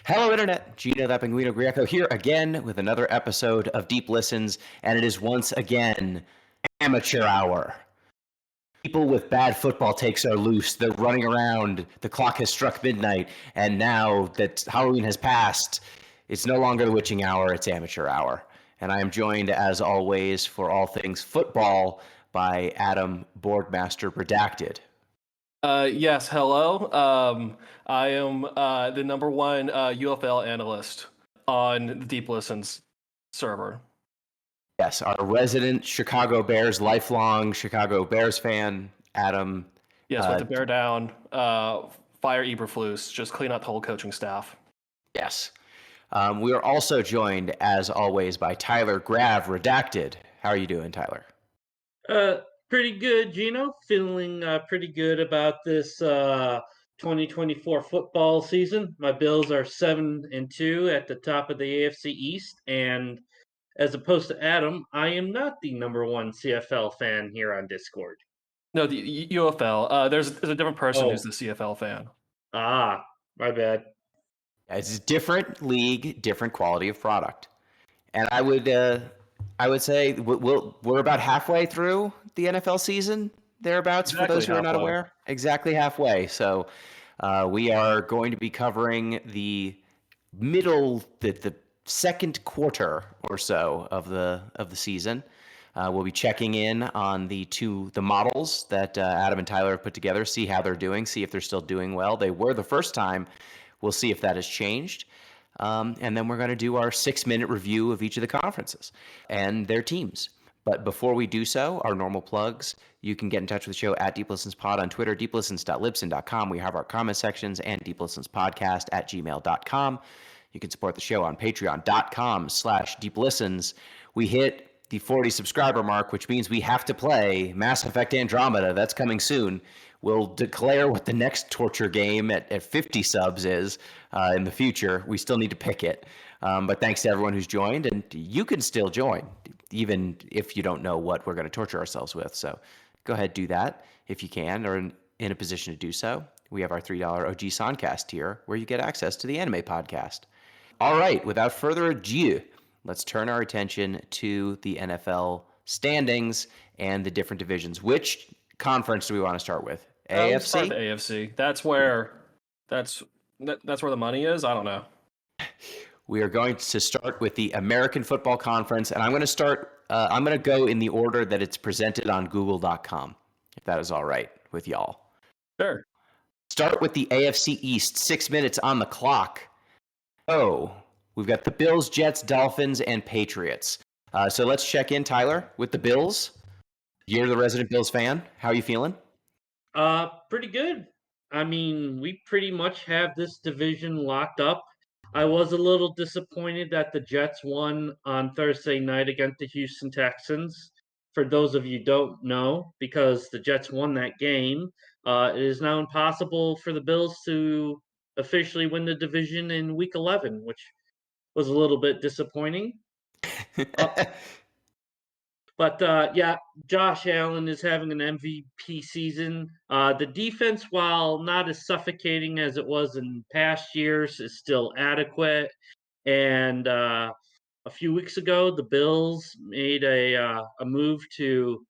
Hello, Internet. Gino the Penguino Greco here again with another episode of Deep Listens, and it is once again amateur hour. People with bad football takes are loose. They're running around. The clock has struck midnight, and now that Halloween has passed, it's no longer the witching hour, it's amateur hour. And I am joined, as always, for all things football by Adam Borgmaster Redacted. Yes, hello. I am the number one UFL analyst on the Deep Listens server. Yes, our resident Chicago Bears, lifelong Chicago Bears fan, Adam. Yes, with the bear down, fire Eberflus, just clean out the whole coaching staff. Yes. We are also joined, as always, by Tyler Grav, Redacted. How are you doing, Tyler? Pretty good, Gino. Feeling pretty good about this 2024 football season. My Bills are 7-2 at the top of the AFC East, and as opposed to Adam, I am not the number one CFL fan here on Discord. No, the UFL. There's a different person who's the CFL fan. Ah, my bad. It's a different league, different quality of product, and I would say we're about halfway through the NFL season, thereabouts, exactly, for those who are not aware. Exactly halfway. So we are going to be covering the second quarter or so of the season. We'll be checking in on the models that Adam and Tyler have put together, see how they're doing, see if they're still doing well. They were the first time. We'll see if that has changed. And then we're going to do our 6-minute review of each of the conferences and their teams. But before we do so, our normal plugs, you can get in touch with the show at DeepListensPod on Twitter, deeplistens.libsyn.com. We have our comment sections, and deeplistenspodcast@gmail.com. You can support the show on patreon.com/deeplistens. We hit the 40 subscriber mark, which means we have to play Mass Effect Andromeda. That's coming soon. We'll declare what the next torture game at 50 subs is in the future. We still need to pick it. But thanks to everyone who's joined, and you can still join, even if you don't know what we're going to torture ourselves with. So go ahead, do that if you can, or in a position to do so. We have our $3 OG Soncast tier, where you get access to the anime podcast. All right, without further ado, let's turn our attention to the NFL standings and the different divisions. Which conference do we want to start with? AFC? Let's start with the AFC. That's where the money is. I don't know. We are going to start with the American Football Conference, and I'm going to go in the order that it's presented on Google.com, if that is all right with y'all. Sure. Start with the AFC East. 6 minutes on the clock. Oh, we've got the Bills, Jets, Dolphins, and Patriots. So let's check in, Tyler, with the Bills. You're the resident Bills fan. How are you feeling? Pretty good. I mean, we pretty much have this division locked up. I was a little disappointed that the Jets won on Thursday night against the Houston Texans. For those of you who don't know, because the Jets won that game, it is now impossible for the Bills to officially win the division in Week 11, which was a little bit disappointing. But yeah, Josh Allen is having an MVP season. The defense, while not as suffocating as it was in past years, is still adequate. And a few weeks ago, the Bills made a move to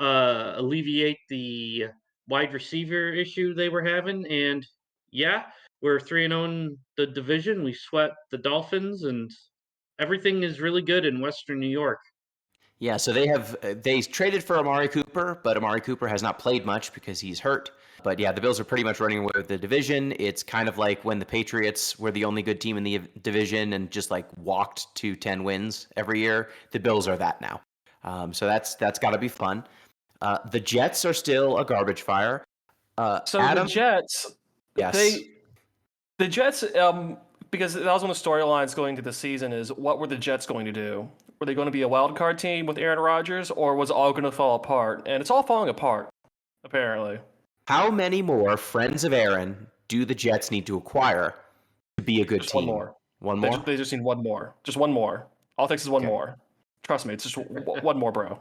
alleviate the wide receiver issue they were having. And yeah, we're 3-0 in the division. We swept the Dolphins, and everything is really good in Western New York. Yeah, so they traded for Amari Cooper, but Amari Cooper has not played much because he's hurt. But yeah, the Bills are pretty much running away with the division. It's kind of like when the Patriots were the only good team in the division and just like walked to 10 wins every year. The Bills are that now. So that's got to be fun. The Jets are still a garbage fire. So Adam? The Jets, yes, the Jets, because that was one of the storylines going into the season is what were the Jets going to do? Were they going to be a wild card team with Aaron Rodgers, or was it all going to fall apart? And it's all falling apart, apparently. How many more friends of Aaron do the Jets need to acquire to be a good Just team? one more. One more? They just need one more. Just one more. All it takes is one more. Trust me, it's just one more, bro.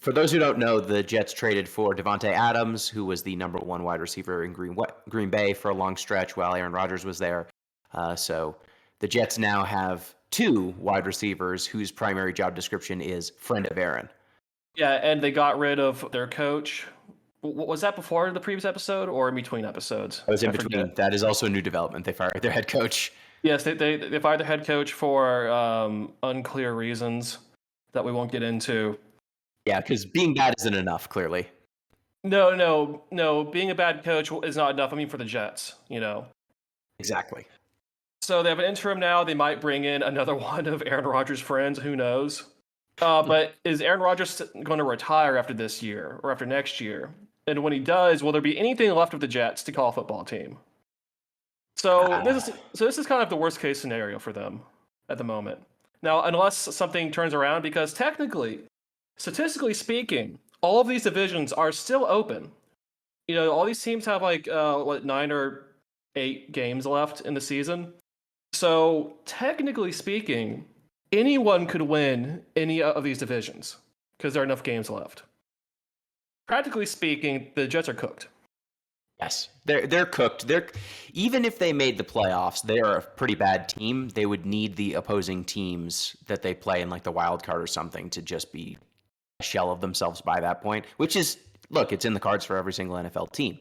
For those who don't know, the Jets traded for Devontae Adams, who was the number one wide receiver in Green Bay for a long stretch while Aaron Rodgers was there. So the Jets now have 2 wide receivers whose primary job description is friend of Aaron. Yeah, and they got rid of their coach. Was that before the previous episode or in between episodes? I was in I between. forget. That is also a new development. They fired their head coach. Yes, they fired their head coach for unclear reasons that we won't get into. Yeah, because being bad isn't enough, clearly. No. Being a bad coach is not enough. I mean, for the Jets, Exactly. So they have an interim now. They might bring in another one of Aaron Rodgers' friends. Who knows? But is Aaron Rodgers going to retire after this year or after next year? And when he does, will there be anything left of the Jets to call a football team? So this is kind of the worst case scenario for them at the moment. Now, unless something turns around, because technically, statistically speaking, all of these divisions are still open. All these teams have 9 or 8 games left in the season. So technically speaking, anyone could win any of these divisions because there are enough games left. Practically speaking, the Jets are cooked. Yes, they're cooked. Even if they made the playoffs, they are a pretty bad team. They would need the opposing teams that they play in like the wild card or something to just be a shell of themselves by that point, which is, look, it's in the cards for every single NFL team.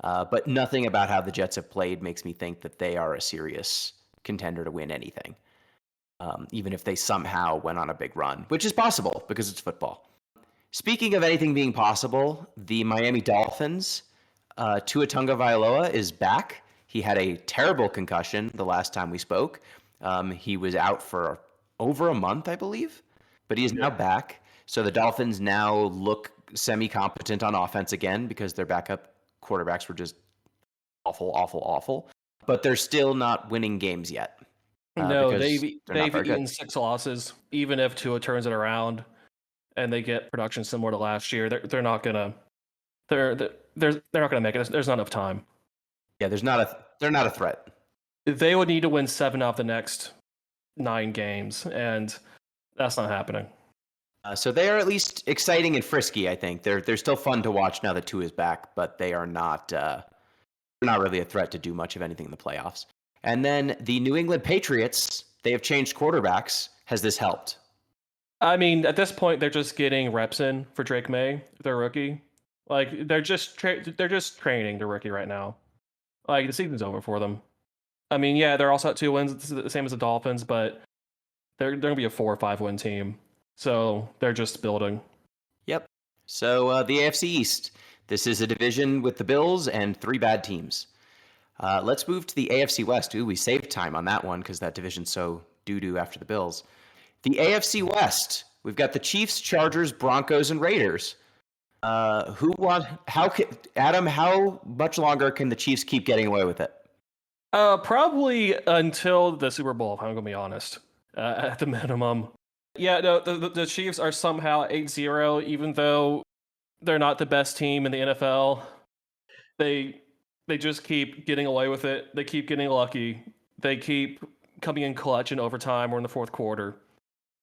But nothing about how the Jets have played makes me think that they are a serious contender to win anything, even if they somehow went on a big run, which is possible because it's football. Speaking of anything being possible, the Miami Dolphins, Tua Tagovailoa is back. He had a terrible concussion the last time we spoke. He was out for over a month, I believe, but he is now back. So the Dolphins now look semi-competent on offense again because their backup quarterbacks were just awful. But they're still not winning games yet. No, they've eaten eaten 6 losses. Even if Tua turns it around and they get production similar to last year, they're not gonna make it. There's not enough time. Yeah, they're not a threat. They would need to win 7 out of the next 9 games, and that's not happening. So they are at least exciting and frisky, I think. They're still fun to watch now that Tua is back, but they are not really a threat to do much of anything in the playoffs. And then the New England Patriots, they have changed quarterbacks. Has this helped? I mean, at this point, they're just getting reps in for Drake May, their rookie. Like they're just training the rookie right now. Like the season's over for them. I mean, yeah, they're also at 2 wins, the same as the Dolphins, but they're gonna be a 4 or 5 win team. So they're just building. Yep. So the AFC East. This is a division with the Bills and 3 bad teams. Let's move to the AFC West. Ooh, we saved time on that one because that division's so doo-doo after the Bills. The AFC West. We've got the Chiefs, Chargers, Broncos, and Raiders. Adam, how much longer can the Chiefs keep getting away with it? Probably until the Super Bowl, if I'm going to be honest, at the minimum. Yeah, no, the Chiefs are somehow 8-0, even though they're not the best team in the NFL. They just keep getting away with it. They keep getting lucky. They keep coming in clutch in overtime or in the fourth quarter.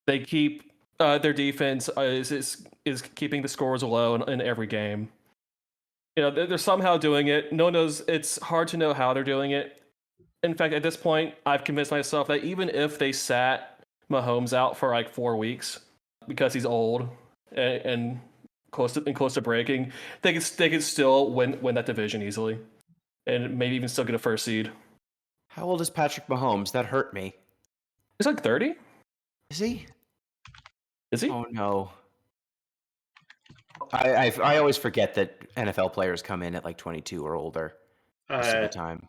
They keep their defense is keeping the scores low in every game. They're somehow doing it. No one knows. It's hard to know how they're doing it. In fact, at this point, I've convinced myself that even if they sat Mahomes out for like 4 weeks because he's old and close to breaking, they could still win that division easily, and maybe even still get a first seed. How old is Patrick Mahomes? That hurt me. He's like 30. Is he? Is he? Oh no. I always forget that NFL players come in at like 22 or older most of the time.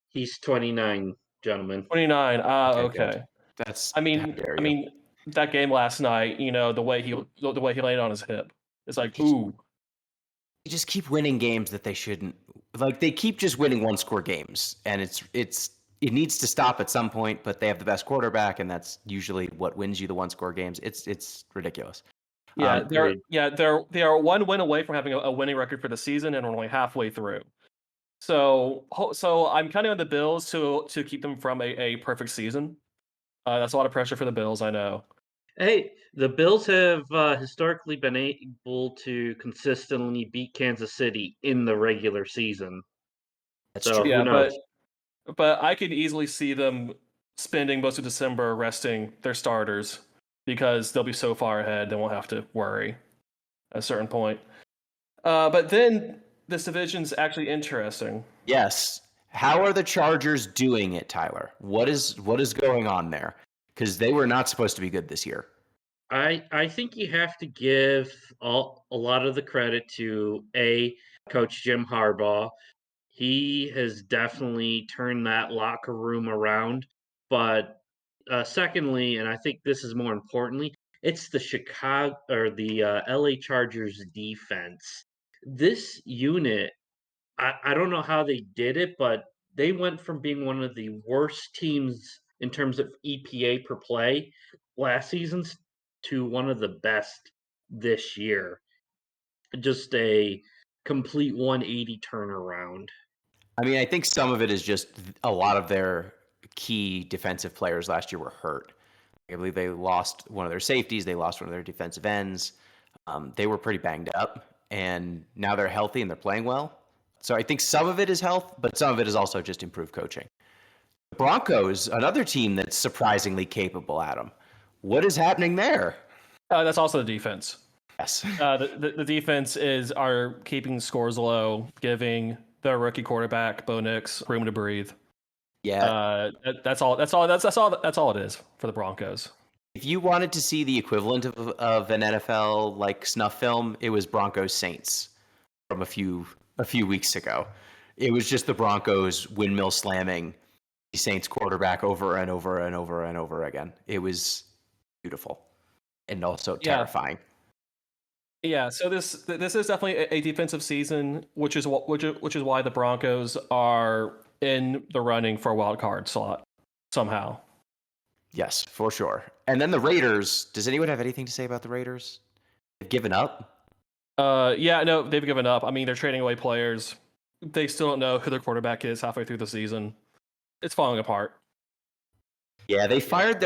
He's 29, gentlemen. 29. Okay. Good. That's. I mean, that game last night. The way he landed on his hip. It's like, ooh. They just keep winning games that they shouldn't. Like they keep just winning 1-score games, and it needs to stop at some point. But they have the best quarterback, and that's usually what wins you the 1-score games. It's ridiculous. Yeah, they are 1 win away from having a winning record for the season, and only halfway through. So I'm counting on the Bills to keep them from a perfect season. That's a lot of pressure for the Bills, I know. Hey, the Bills have historically been able to consistently beat Kansas City in the regular season. That's true. Yeah, who knows? But I could easily see them spending most of December resting their starters because they'll be so far ahead they won't have to worry at a certain point. But then this division's actually interesting. Yes. How are the Chargers doing it, Tyler? What is going on there? Because they were not supposed to be good this year. I think you have to give a lot of the credit to Coach Jim Harbaugh. He has definitely turned that locker room around. But secondly, and I think this is more importantly, it's the Chicago or the LA Chargers defense. This unit, I don't know how they did it, but they went from being one of the worst teams in terms of EPA per play last season's to one of the best this year. Just a complete 180 turnaround. I mean, I think some of it is just a lot of their key defensive players last year were hurt. I believe they lost one of their safeties. They lost one of their defensive ends. They were pretty banged up, and now they're healthy and they're playing well. So I think some of it is health, but some of it is also just improved coaching. The Broncos, another team that's surprisingly capable, Adam. What is happening there? That's also the defense. Yes. The defense are keeping scores low, giving their rookie quarterback Bo Nix room to breathe. Yeah. That's all it is for the Broncos. If you wanted to see the equivalent of an NFL like snuff film, it was Broncos Saints from a few weeks ago. It was just the Broncos windmill slamming the Saints quarterback over and over and over and over again. It was beautiful and also terrifying. Yeah, so this is definitely a defensive season, which is why the Broncos are in the running for a wild card slot somehow. Yes, for sure. And then the Raiders. Does anyone have anything to say about the Raiders? They've given up? Yeah, no, they've given up. I mean, they're trading away players. They still don't know who their quarterback is halfway through the season. It's falling apart. Yeah, they fired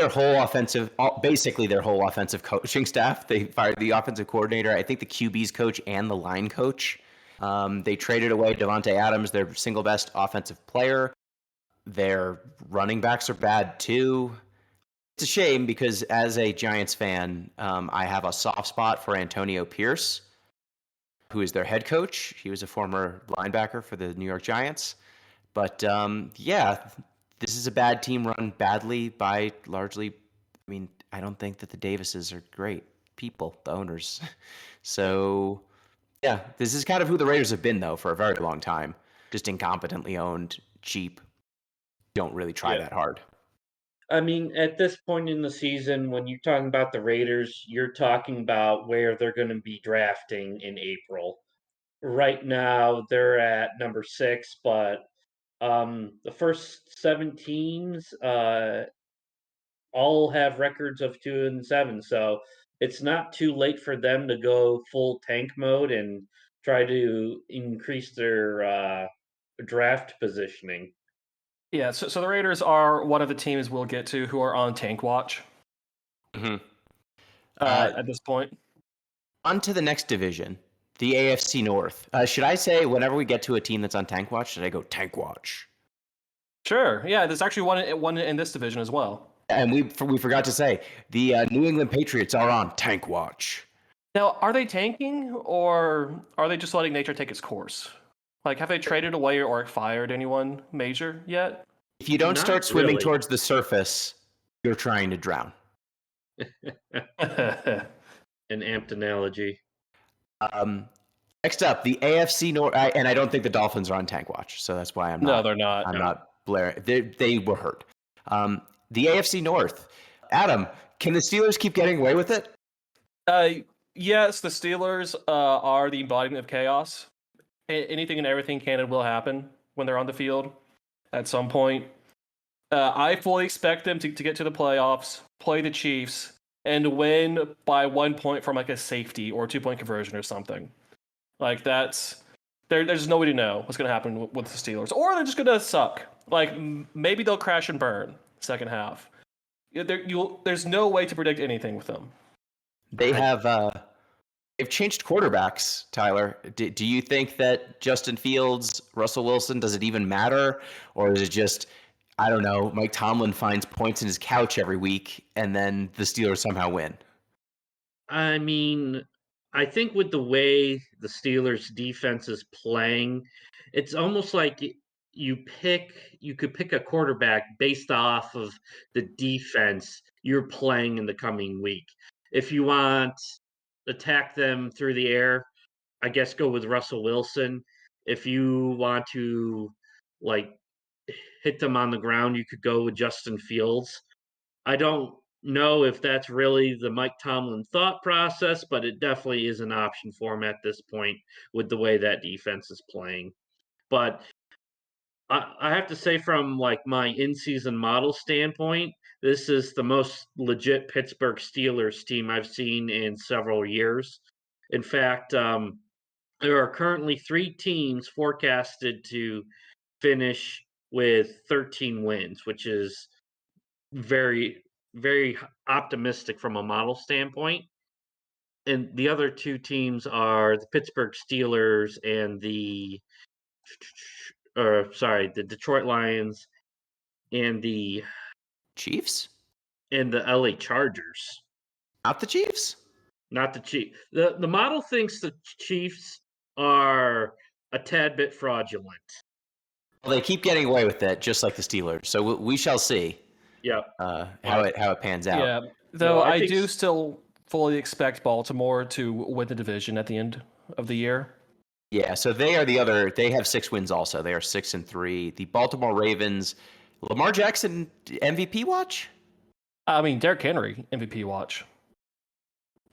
basically their whole offensive coaching staff. They fired the offensive coordinator, I think the QB's coach and the line coach. They traded away Devontae Adams, their single best offensive player. Their running backs are bad too. It's a shame because as a Giants fan, I have a soft spot for Antonio Pierce, who is their head coach. He was a former linebacker for the New York Giants. But yeah, this is a bad team run badly by largely, I mean, I don't think that the Davises are great people, the owners. So yeah, this is kind of who the Raiders have been though for a very long time. Just incompetently owned, cheap, don't really try that hard. I mean, at this point in the season, when you're talking about the Raiders, you're talking about where they're going to be drafting in April. Right now, they're at number 6, but the first 7 teams all have records of 2-7, so it's not too late for them to go full tank mode and try to increase their draft positioning. Yeah, so the Raiders are one of the teams we'll get to who are on tank watch. Mm-hmm. At this point. On to the next division, the AFC North. Should I say whenever we get to a team that's on tank watch, should I go tank watch? Sure. Yeah, there's actually one in this division as well. And we forgot to say the New England Patriots are on tank watch. Now, are they tanking or are they just letting nature take its course? Like, have they traded away or fired anyone major yet? If you don't Not start swimming really. towards the surface, you're trying to drown. An amped analogy. Next up, the AFC North, and I don't think the Dolphins are on tank watch, so that's why I'm not. No, they're not. I'm not blaring. They were hurt. The AFC North. Adam, can the Steelers keep getting away with it? Yes, the Steelers are the embodiment of chaos. Anything and everything can and will happen when they're on the field at some point. I fully expect them to get to the playoffs, play the Chiefs, and win by 1 point from like a safety or a 2-point conversion or something. Like there's no way to know what's going to happen with the Steelers, or they're just going to suck. Like maybe they'll crash and burn second half. There's no way to predict anything with them. They have They've changed quarterbacks, Tyler. Do you think that Justin Fields, Russell Wilson, does it even matter? Or is it just, I don't know, Mike Tomlin finds points in his couch every week and then the Steelers somehow win? I mean, I think with the way the Steelers defense is playing, it's almost like you could pick a quarterback based off of the defense you're playing in the coming week. If you want attack them through the air, I guess go with Russell Wilson. If you want to like hit them on the ground, you could go with Justin Fields. I don't know if that's really the Mike Tomlin thought process, but it definitely is an option for him at this point with the way that defense is playing. But I have to say, from like my in-season model standpoint, this is the most legit Pittsburgh Steelers team I've seen in several years. In fact, there are currently 3 teams forecasted to finish with 13 wins, which is very, very optimistic from a model standpoint. And the other 2 teams are the Pittsburgh Steelers and the Detroit Lions and Chiefs? the LA Chargers. Not the Chiefs? Not the Chiefs. The model thinks the Chiefs are a tad bit fraudulent. Well, they keep getting away with that, just like the Steelers. So we shall see Yeah. how it pans out. Yeah, though No, I I think do still fully expect Baltimore to win the division at the end of the year. Yeah, so they are the other. They have 6 wins also. They are 6-3. The Baltimore Ravens, Lamar Jackson MVP watch? I mean, Derrick Henry MVP watch.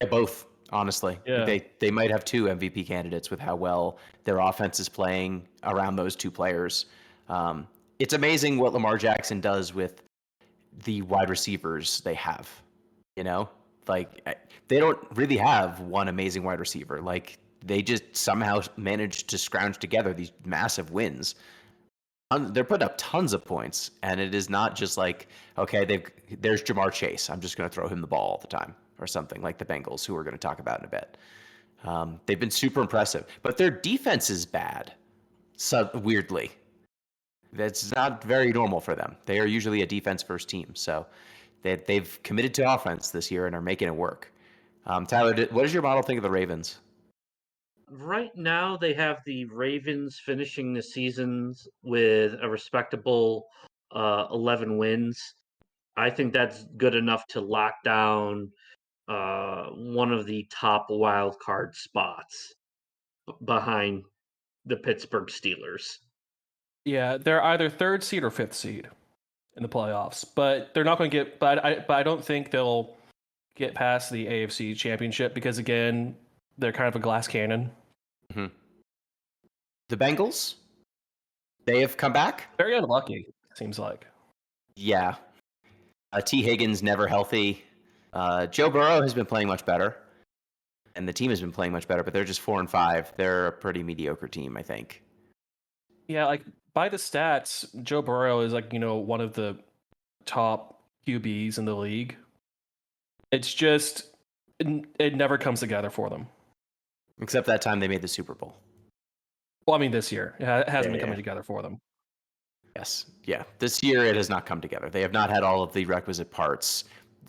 Yeah, both, honestly. Yeah. They might have 2 MVP candidates with how well their offense is playing around those 2 players. It's amazing what Lamar Jackson does with the wide receivers they have. You know, like they don't really have one amazing wide receiver. Like they just somehow managed to scrounge together these massive wins. They're putting up tons of points, and it is not just like, okay, there's Jamar Chase. I'm just going to throw him the ball all the time or something like the Bengals, who we're going to talk about in a bit. They've been super impressive, but their defense is bad. So weirdly, that's not very normal for them. They are usually a defense-first team, so they've committed to offense this year and are making it work. Tyler, what does your model think of the Ravens? Right now, they have the Ravens finishing the seasons with a respectable 11 wins. I think that's good enough to lock down one of the top wild card spots behind the Pittsburgh Steelers. Yeah, they're either 3rd seed or 5th seed in the playoffs, but they're not going to get. But I don't think they'll get past the AFC Championship because again, they're kind of a glass cannon. Mm-hmm. The Bengals, they have come back. Very unlucky, seems like. Yeah, T. Higgins never healthy. Joe Burrow has been playing much better, and the team has been playing much better. But they're just 4-5. They're a pretty mediocre team, I think. Yeah, like by the stats, Joe Burrow is like, one of the top QBs in the league. It's just it never comes together for them. Except that time they made the Super Bowl. Well, I mean, this year it hasn't been coming together for them. Yes, yeah. This year it has not come together. They have not had all of the requisite parts.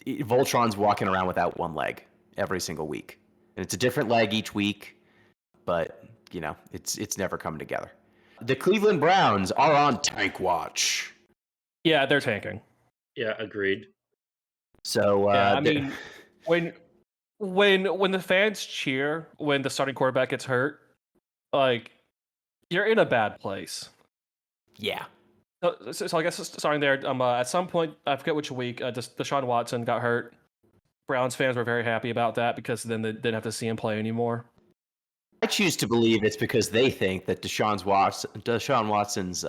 Voltron's walking around without one leg every single week, and it's a different leg each week. But it's never come together. The Cleveland Browns are on tank watch. Yeah, they're tanking. Yeah, agreed. So I mean, when the fans cheer when the starting quarterback gets hurt, like you're in a bad place. Yeah. So I guess starting there, at some point, I forget which week, Deshaun Watson got hurt. Browns fans were very happy about that because then they didn't have to see him play anymore. I choose to believe it's because they think that Deshaun Watson's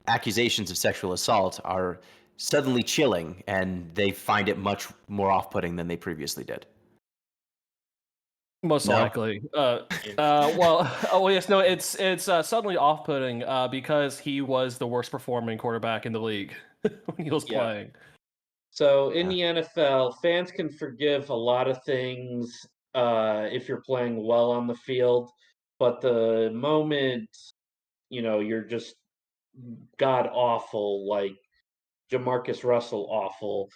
accusations of sexual assault are suddenly chilling, and they find it much more off-putting than they previously did. Most likely. Yes, no, it's suddenly off-putting because he was the worst performing quarterback in the league when he was playing. So in the NFL, fans can forgive a lot of things if you're playing well on the field. But the moment, you're just god awful, like Jamarcus Russell awful,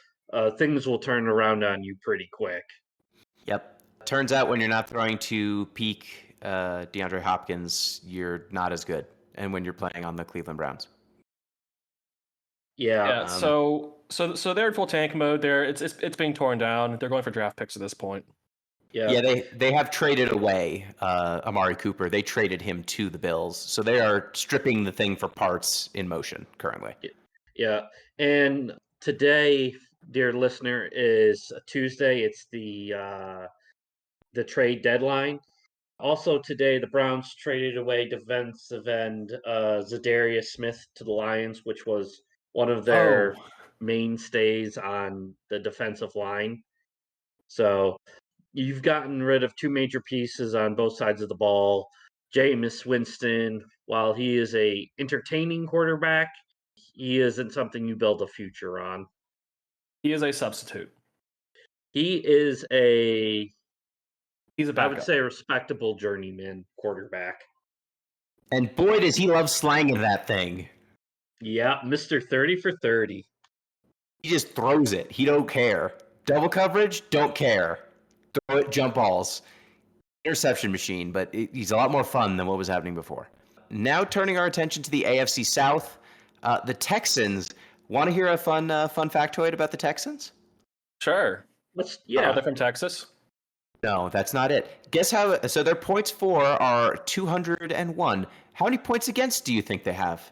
things will turn around on you pretty quick. Yep. Turns out when you're not throwing to peak DeAndre Hopkins, you're not as good. And when you're playing on the Cleveland Browns. Yeah. So they're in full tank mode. It's being torn down. They're going for draft picks at this point. Yeah. They have traded away Amari Cooper. They traded him to the Bills. So they are stripping the thing for parts in motion currently. Yeah. And today, dear listener, is Tuesday. It's the trade deadline. Also today, the Browns traded away defensive end Zadarius Smith to the Lions, which was one of their mainstays on the defensive line. So you've gotten rid of two major pieces on both sides of the ball. Jameis Winston, while he is a entertaining quarterback, he isn't something you build a future on. He is a substitute. He is He's a backup. I would say a respectable journeyman quarterback. And boy, does he love slanging that thing. Yeah, Mr. 30 for 30. He just throws it. He don't care. Double coverage, don't care. Throw it, jump balls. Interception machine, but he's a lot more fun than what was happening before. Now turning our attention to the AFC South, the Texans. Want to hear a fun factoid about the Texans? Sure. Yeah. They're from Texas. No, that's not it. Guess how? So their points for are 201. How many points against do you think they have?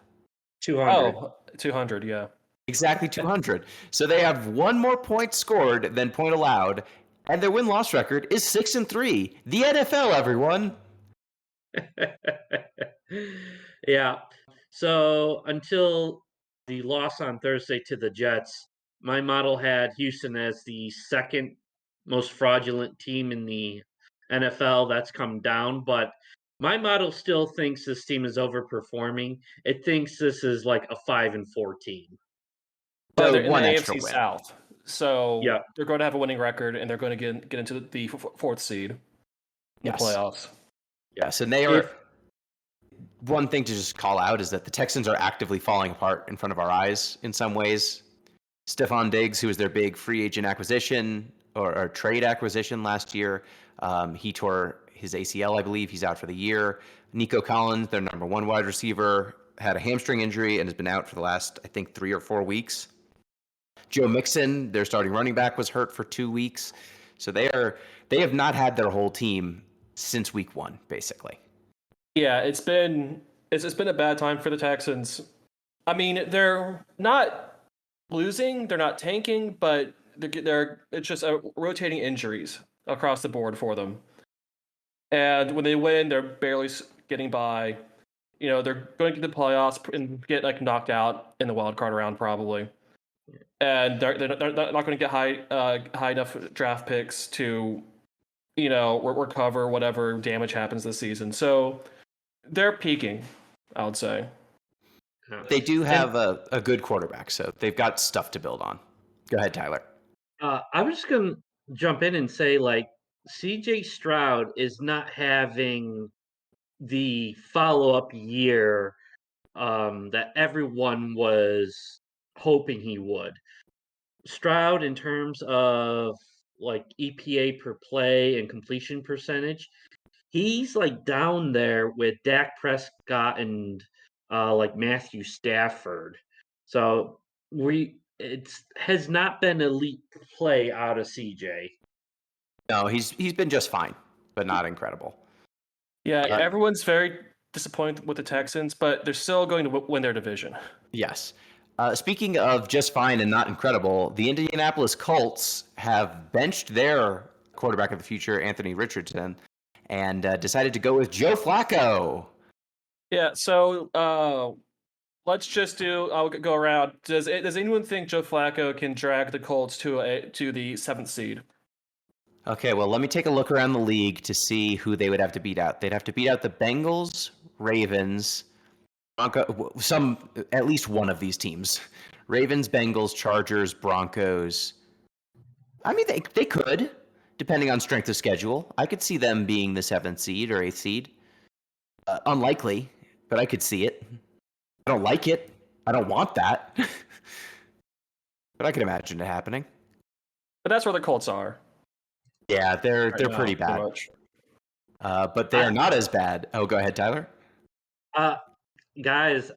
200. 200, yeah. Exactly 200. So they have one more point scored than point allowed, and their win-loss record is 6-3. The NFL, everyone. Yeah. So until the loss on Thursday to the Jets, my model had Houston as the second most fraudulent team in the NFL. That's come down, but my model still thinks this team is overperforming. It thinks this is like a 5-4 team. But they're in the extra AFC win. South, so Yeah. they're going to have a winning record, and they're going to get into the fourth seed in the playoffs. Yes, and they are. One thing to just call out is that the Texans are actively falling apart in front of our eyes in some ways. Stephon Diggs, who was their big free agent acquisition or trade acquisition last year, he tore his ACL, I believe. He's out for the year. Nico Collins, their number one wide receiver, had a hamstring injury and has been out for the last, I think, 3 or 4 weeks. Joe Mixon, their starting running back, was hurt for 2 weeks. So they have not had their whole team since week 1, basically. Yeah, it's been a bad time for the Texans. I mean, they're not losing, they're not tanking, but it's just rotating injuries across the board for them. And when they win, they're barely getting by. They're going to the playoffs and get knocked out in the wild card round probably. And they're not going to get high enough draft picks to, recover whatever damage happens this season. So they're peaking, I would say. They do have a good quarterback, so they've got stuff to build on. Go ahead, Tyler. I was just going to jump in and say, C.J. Stroud is not having the follow-up year that everyone was hoping he would. Stroud, in terms of EPA per play and completion percentage, he's down there with Dak Prescott and Matthew Stafford. So it has not been elite play out of CJ. No, he's been just fine, but not incredible. Yeah, everyone's very disappointed with the Texans, but they're still going to win their division. Yes. Speaking of just fine and not incredible, the Indianapolis Colts have benched their quarterback of the future, Anthony Richardson, and decided to go with Joe Flacco. Yeah, so let's just I'll go around. Does anyone think Joe Flacco can drag the Colts to the 7th seed? Okay, well, let me take a look around the league to see who they would have to beat out. They'd have to beat out the Bengals, Ravens, at least one of these teams. Ravens, Bengals, Chargers, Broncos. I mean, they could. depending on strength of schedule. I could see them being the 7th seed or 8th seed. Unlikely, but I could see it. I don't like it. I don't want that. But I can imagine it happening. But that's where the Colts are. Yeah, they're right now, pretty bad. much. But they are not as bad. Oh, go ahead, Tyler. Guys,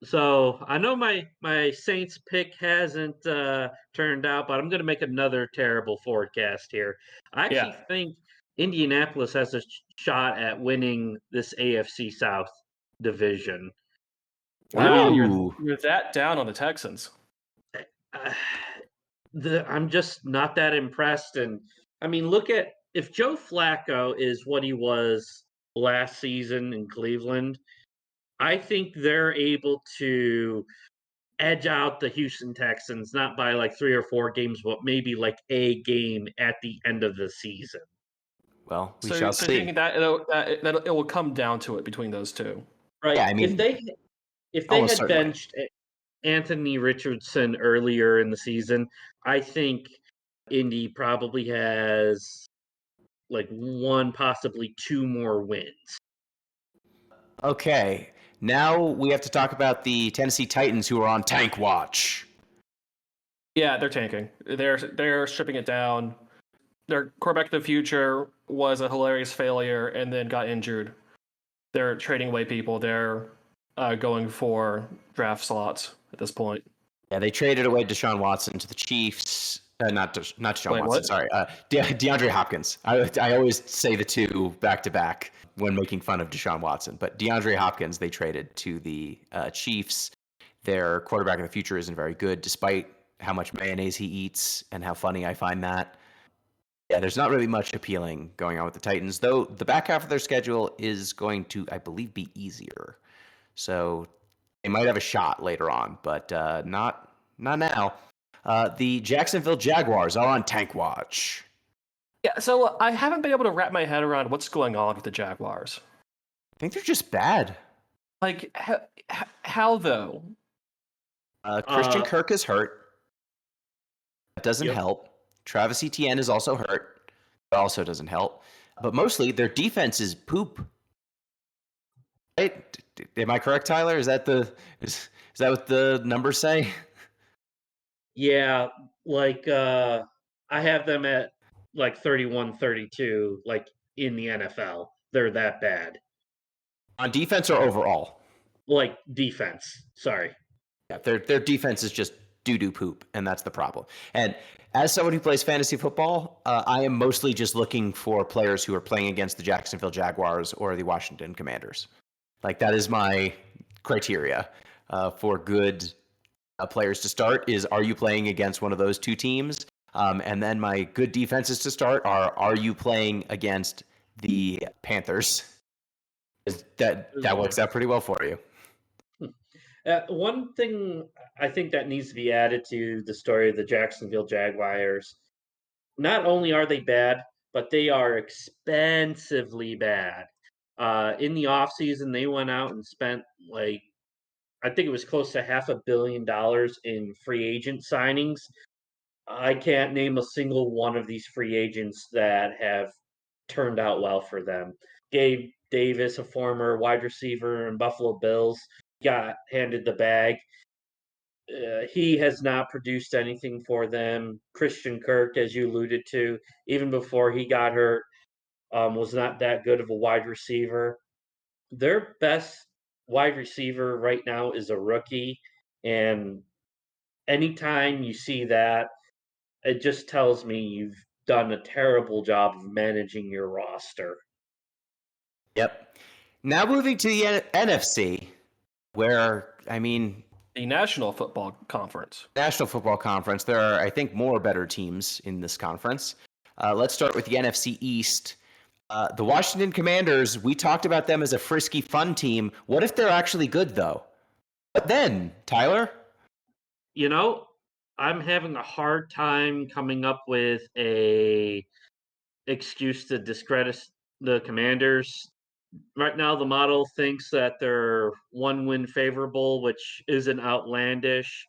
so I know my Saints pick hasn't turned out, but I'm going to make another terrible forecast here. I actually think Indianapolis has a shot at winning this AFC South division. Wow, Ooh. you're that down on the Texans. I'm just not that impressed. And I mean, look at if Joe Flacco is what he was last season in Cleveland, I think they're able to edge out the Houston Texans, not by like 3 or 4 games, but maybe like a game at the end of the season. Well, we So shall you're see. thinking that it will come down to it between those two. Right. Yeah, I mean, if they almost had certainly. benched Anthony Richardson earlier in the season, I think Indy probably has like 1, possibly 2 more wins. Okay, now we have to talk about the Tennessee Titans who are on tank watch. Yeah, they're tanking. They're stripping it down. Their quarterback of the future was a hilarious failure and then got injured. They're trading away people. They're going for draft slots at this point. Yeah, they traded away Deshaun Watson to the Chiefs. Not Deshaun Wait, Watson. what? Sorry, DeAndre Hopkins. I always say the two back to back when making fun of Deshaun Watson. But DeAndre Hopkins they traded to the Chiefs. Their quarterback of the future isn't very good, despite how much mayonnaise he eats and how funny I find that. Yeah, there's not really much appealing going on with the Titans, though the back half of their schedule is going to, I believe, be easier. So they might have a shot later on, but not now. The Jacksonville Jaguars are on tank watch. Yeah, so I haven't been able to wrap my head around what's going on with the Jaguars. I think they're just bad. Like, how though? Christian Kirk is hurt. That doesn't Yep. help. Travis Etienne is also hurt. That also doesn't help. But mostly their defense is poop. Right? Am I correct, Tyler? Is that what the numbers say? Yeah, like I have them at like 31-32, like in the NFL. They're that bad. On defense or overall? Like defense. Sorry. Yeah, their defense is just doo-doo poop, and that's the problem. And as someone who plays fantasy football, I am mostly just looking for players who are playing against the Jacksonville Jaguars or the Washington Commanders. Like, that is my criteria for good players to start is, are you playing against one of those two teams? And then my good defenses to start are you playing against the Panthers? That works out pretty well for you. One thing I think that needs to be added to the story of the Jacksonville Jaguars, not only are they bad, but they are expensively bad. In the offseason, they went out and spent like, I think it was close to $500 million in free agent signings. I can't name a single one of these free agents that have turned out well for them. Gabe Davis, a former wide receiver in Buffalo Bills, got handed the bag. He has not produced anything for them. Christian Kirk, as you alluded to, even before he got hurt, was not that good of a wide receiver. Their best wide receiver right now is a rookie, and anytime you see that, it just tells me you've done a terrible job of managing your roster. Yep. Now moving to the NFC, where, I mean, The National Football Conference. National Football Conference, there are, I think, more better teams in this conference. Let's start with the NFC East. The Washington Commanders, we talked about them as a frisky, fun team. What if they're actually good, though? But then, Tyler? You know, I'm having a hard time coming up with a excuse to discredit the Commanders. Right now, the model thinks that they're 1-win favorable, which isn't outlandish.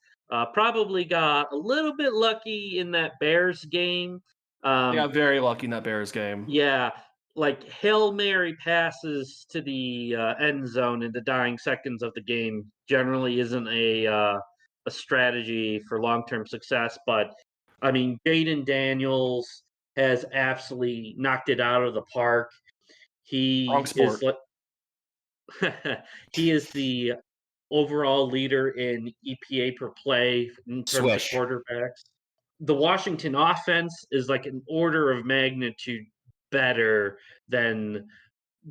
Probably got a little bit lucky in that Bears game. They got very lucky in that Bears game. Yeah, like Hail Mary passes to the end zone in the dying seconds of the game generally isn't a strategy for long-term success. But I mean, Jaden Daniels has absolutely knocked it out of the park. Wrong He is sport. he is the overall leader in EPA per play in terms of Swish. quarterbacks. The Washington offense is like an order of magnitude better than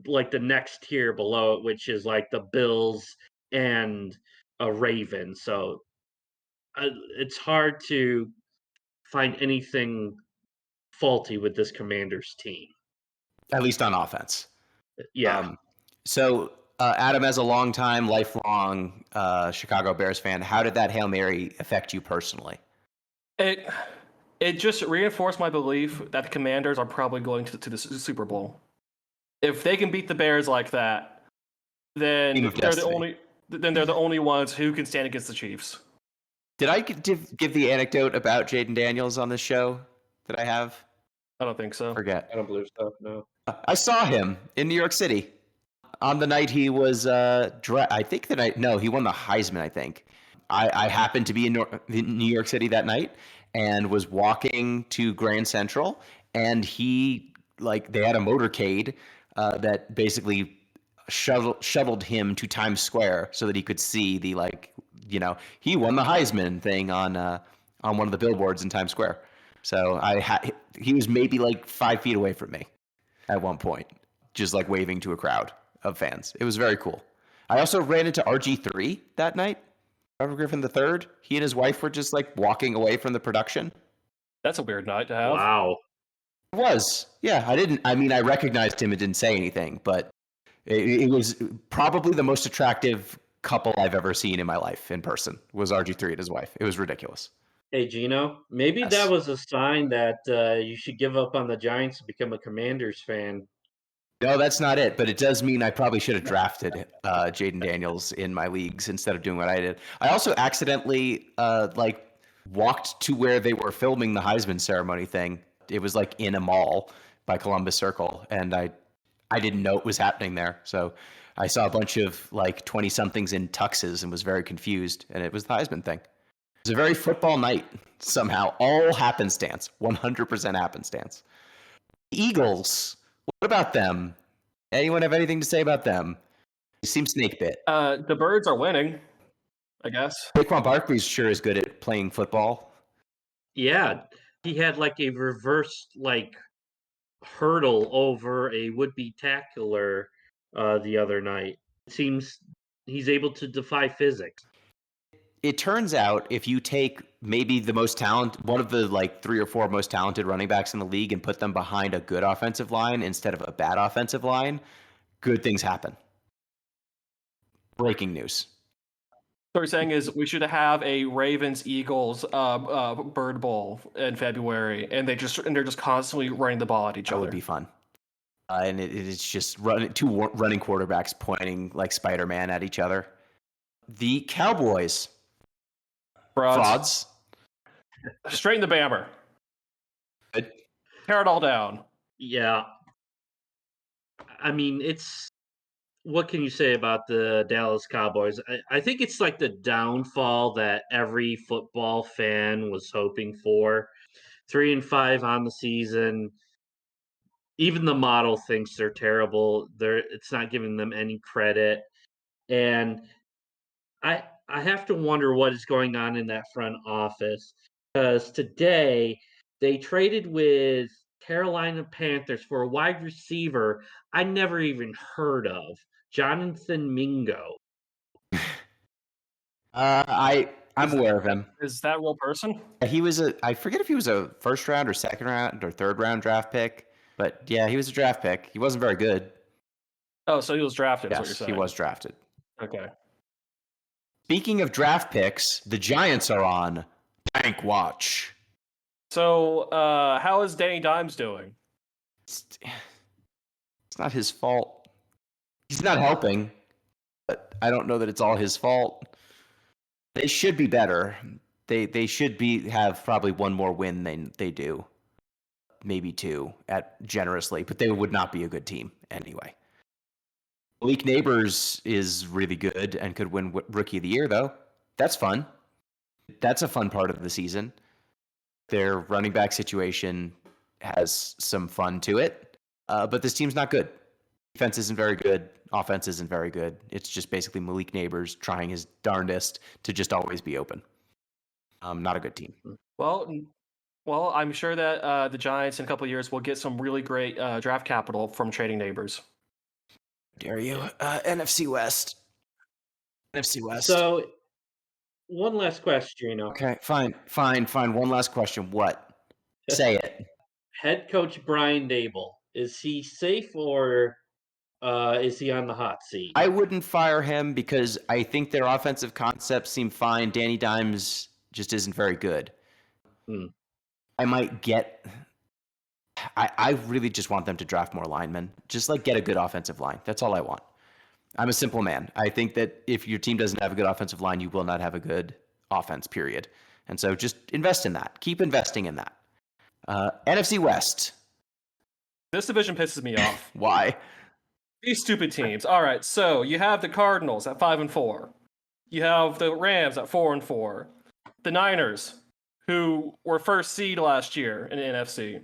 like the next tier below it, which is like the Bills and a Raven. So it's hard to find anything faulty with this Commanders team. At least on offense. Yeah. So, Adam, as a longtime, lifelong Chicago Bears fan, how did that Hail Mary affect you personally? It just reinforced my belief that the Commanders are probably going to the Super Bowl. If they can beat the Bears like that, then they're the only ones who can stand against the Chiefs. Did I give the anecdote about Jaden Daniels on this show that I have? I don't think so. Forget. I don't believe so. No. I saw him in New York City on the night he was. I think the night. No, he won the Heisman. I think. I happened to be in New York City that night and was walking to Grand Central, and they had a motorcade that basically shuttled him to Times Square so that he could see the he won the Heisman thing on one of the billboards in Times Square. So he was maybe like 5 feet away from me at one point, just like waving to a crowd of fans. It was very cool. I also ran into RG3 that night. Robert Griffin III. He and his wife were just like walking away from the production. That's a weird night to have. Wow. It was. Yeah, I recognized him and didn't say anything, but it was probably the most attractive couple I've ever seen in my life in person was RG3 and his wife. It was ridiculous. Hey, Gino, maybe Yes. that was a sign that you should give up on the Giants and become a Commanders fan. No, that's not it, but it does mean I probably should have drafted Jaden Daniels in my leagues instead of doing what I did. I also accidentally walked to where they were filming the Heisman ceremony thing. It was like in a mall by Columbus Circle, and I didn't know it was happening there. So I saw a bunch of like 20-somethings in tuxes and was very confused, and it was the Heisman thing. It was a very football night somehow. All happenstance, 100% happenstance. Eagles. What about them? Anyone have anything to say about them? They seem snake bit. The Birds are winning, I guess. Saquon Barkley sure is good at playing football. Yeah, he had like a reverse hurdle over a would-be tackler the other night. It seems he's able to defy physics. It turns out if you take maybe one of the 3 or 4 most talented running backs in the league and put them behind a good offensive line instead of a bad offensive line, good things happen. Breaking news. What you're saying is we should have a Ravens-Eagles Bird Bowl in February, and they're just constantly running the ball at each That other. would be fun. And it's just two running quarterbacks pointing like Spider-Man at each other. The Cowboys. Frauds. Straighten the bammer. Good. Tear it all down. Yeah. I mean, what can you say about the Dallas Cowboys? I think it's like the downfall that every football fan was hoping for. 3-5 on the season. Even the model thinks they're terrible. It's not giving them any credit. And I have to wonder what is going on in that front office, because today they traded with Carolina Panthers for a wide receiver I never even heard of, Jonathan Mingo. I'm aware of him. Is that a real person? He was I forget if he was a first round or second round or third round draft pick, but yeah, he was a draft pick. He wasn't very good. Oh, so he was drafted. Is what you're Yes, saying. he was drafted. Okay. Speaking of draft picks, the Giants are on bank watch. So, how is Danny Dimes doing? It's not his fault. He's not helping, but I don't know that it's all his fault. They should be better. They should have probably one more win than they do. maybe 2 at generously, but they would not be a good team anyway. Malik Neighbors is really good and could win Rookie of the Year, though. That's fun. That's a fun part of the season. Their running back situation has some fun to it, but this team's not good. Defense isn't very good. Offense isn't very good. It's just basically Malik Neighbors trying his darndest to just always be open. Not a good team. Well, I'm sure that the Giants in a couple of years will get some really great draft capital from trading Neighbors. Dare you? NFC West. NFC West. So, one last question, Gino. Okay, fine. One last question. What? Say it. Head coach Brian Dable, is he safe or is he on the hot seat? I wouldn't fire him because I think their offensive concepts seem fine. Danny Dimes just isn't very good. I might get... I really just want them to draft more linemen. Just like get a good offensive line. That's all I want. I'm a simple man. I think that if your team doesn't have a good offensive line, you will not have a good offense, period. And so just invest in that. Keep investing in that. NFC West. This division pisses me off. Why? These stupid teams. All right, so you have the Cardinals at 5-4. You have the Rams at 4-4. The Niners, who were first seed last year in the NFC,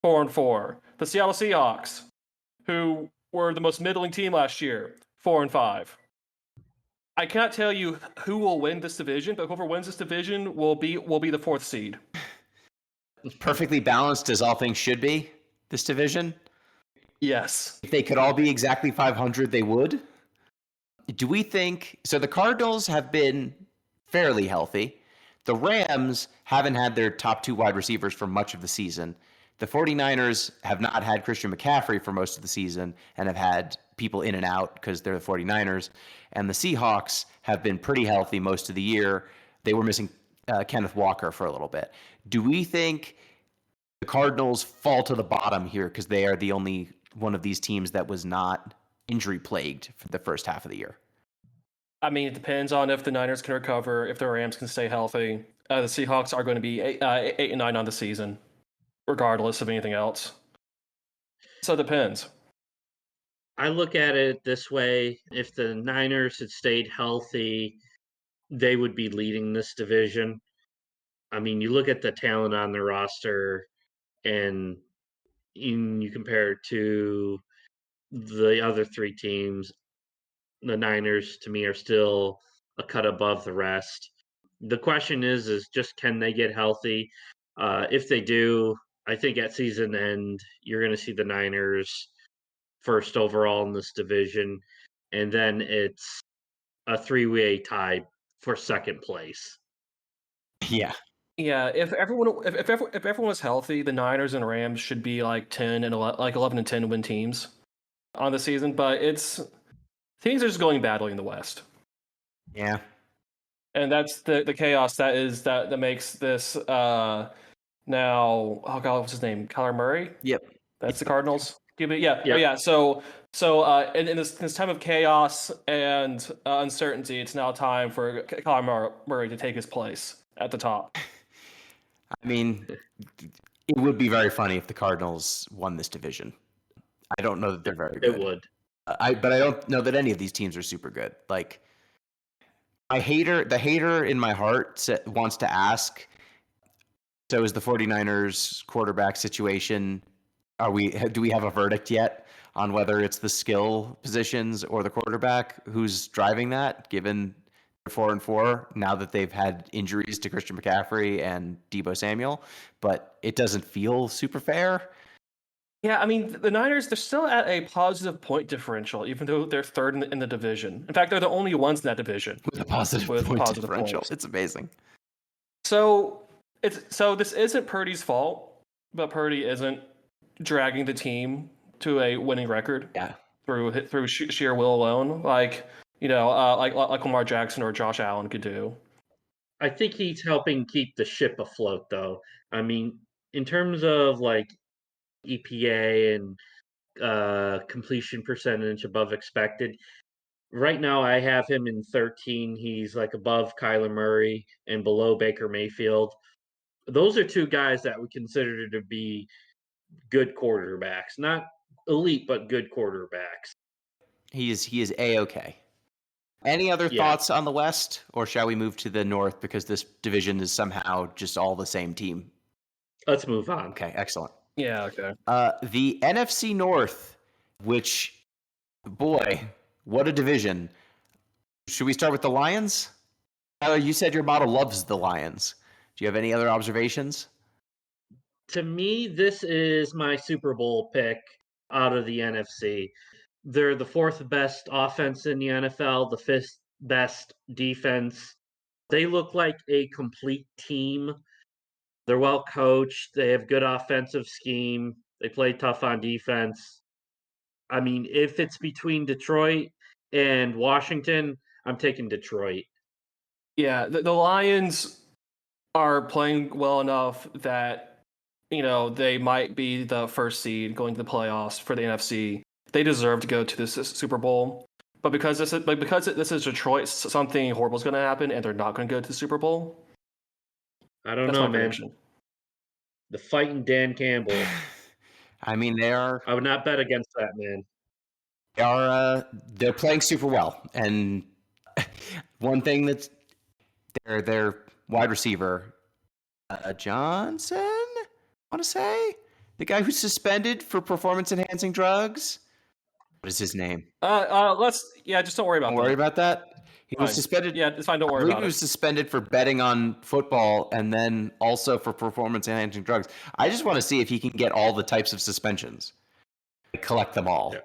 4-4. The Seattle Seahawks, who were the most middling team last year, 4-5. I cannot tell you who will win this division, but whoever wins this division will be the 4th seed. Perfectly balanced as all things should be, this division. Yes. If they could all be exactly 500, they would. Do we think... So the Cardinals have been fairly healthy. The Rams haven't had their top 2 wide receivers for much of the season. The 49ers have not had Christian McCaffrey for most of the season and have had people in and out because they're the 49ers. And the Seahawks have been pretty healthy most of the year. They were missing Kenneth Walker for a little bit. Do we think the Cardinals fall to the bottom here because they are the only one of these teams that was not injury plagued for the first half of the year? I mean, it depends on if the Niners can recover, if the Rams can stay healthy. The Seahawks are going to be 8-9 on the season, regardless of anything else. So it depends. I look at it this way. If the Niners had stayed healthy, they would be leading this division. I mean, you look at the talent on their roster, and you compare it to the other 3 teams. The Niners, to me, are still a cut above the rest. The question is just can they get healthy? If they do, I think at season end, you're going to see the Niners first overall in this division, and then it's a 3-way tie for second place. Yeah. Yeah, if everyone was healthy, the Niners and Rams should be like 10 and 11 and 10 win teams on the season, but things are just going badly in the West. Yeah. And that's the chaos that makes this now, oh god, what's his name? Kyler Murray? Yep. That's the Cardinals. Yeah. Yeah. Oh, yeah. So in this time of chaos and uncertainty, it's now time for Kyler Murray to take his place at the top. I mean, it would be very funny if the Cardinals won this division. I don't know that they're very good. It would. But I don't know that any of these teams are super good. Like, the hater in my heart wants to ask, so is the 49ers quarterback situation, do we have a verdict yet on whether it's the skill positions or the quarterback who's driving that, given 4-4 now that they've had injuries to Christian McCaffrey and Deebo Samuel, but it doesn't feel super fair. Yeah, I mean, the Niners, they're still at a positive point differential, even though they're third in the division. In fact, they're the only ones in that division With a positive point differential. points. It's amazing. So this isn't Purdy's fault, but Purdy isn't dragging the team to a winning record. Yeah. Through sheer will alone, like Lamar Jackson or Josh Allen could do. I think he's helping keep the ship afloat, though. I mean, in terms of like EPA and completion percentage above expected, right now I have him in 13. He's like above Kyler Murray and below Baker Mayfield. Those are 2 guys that we consider to be good quarterbacks, not elite, but good quarterbacks. He is A-okay. Any other Yeah. thoughts on the West, or shall we move to the North because this division is somehow just all the same team? Let's move on. Okay, excellent. Yeah, okay. The NFC North, which, boy, what a division. Should we start with the Lions? Tyler, you said your model loves the Lions. Do you have any other observations? To me, this is my Super Bowl pick out of the NFC. They're the fourth best offense in the NFL, the fifth best defense. They look like a complete team. They're well coached. They have good offensive scheme. They play tough on defense. I mean, if it's between Detroit and Washington, I'm taking Detroit. Yeah, the Lions are playing well enough that, they might be the first seed going to the playoffs for the NFC. They deserve to go to this Super Bowl. But because this is Detroit, something horrible is going to happen, and they're not going to go to the Super Bowl. I don't That's know, my man. prediction. The fighting Dan Campbell. I mean, I would not bet against that, man. they're playing super well, and one thing that's their wide receiver, Johnson, I want to say, the guy who's suspended for performance-enhancing drugs. What is his name? Just don't worry about Don't that. worry about that. He was Fine. suspended. Yeah, it's fine. Don't I worry believe about he it. was suspended for betting on football and then also for performance-enhancing drugs. I just want to see if he can get all the types of suspensions, collect them all. Yeah.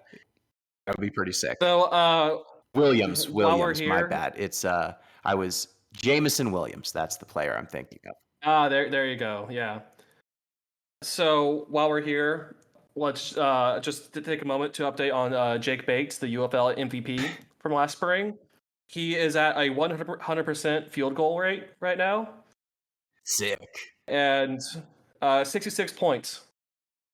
That would be pretty sick. So, Williams, while we're my here- bad. It's I was Jamison Williams. That's the player I'm thinking of. there you go. Yeah. So while we're here, let's just to take a moment to update on Jake Bates, the UFL MVP from last spring. He is at a 100% field goal rate right now, Sick. and 66 points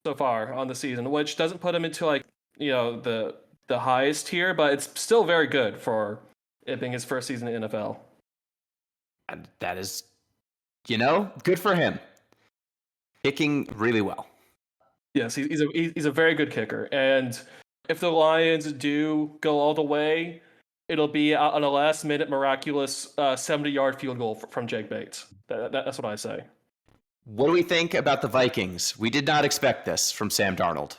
so far on the season, which doesn't put him into the highest tier, but it's still very good for it being his first season in the NFL. And that is, good for him. Kicking really well. Yes, he's a very good kicker, and if the Lions do go all the way, it'll be on a last-minute miraculous 70-yard field goal from Jake Bates. That's what I say. What do we think about the Vikings? We did not expect this from Sam Darnold.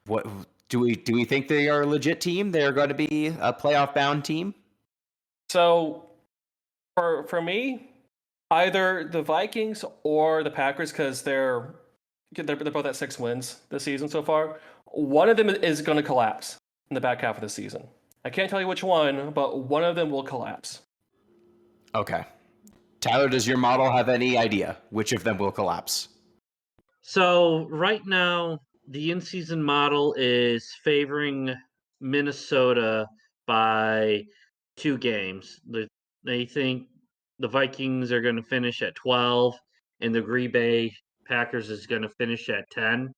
What do we think they are a legit team? They are going to be a playoff-bound team? So, for me, either the Vikings or the Packers, because they're both at 6 wins this season so far. One of them is going to collapse in the back half of the season. I can't tell you which one, but one of them will collapse. Okay. Tyler, does your model have any idea which of them will collapse? So right now, the in-season model is favoring Minnesota by 2 games. They think the Vikings are going to finish at 12, and the Green Bay Packers is going to finish at 10.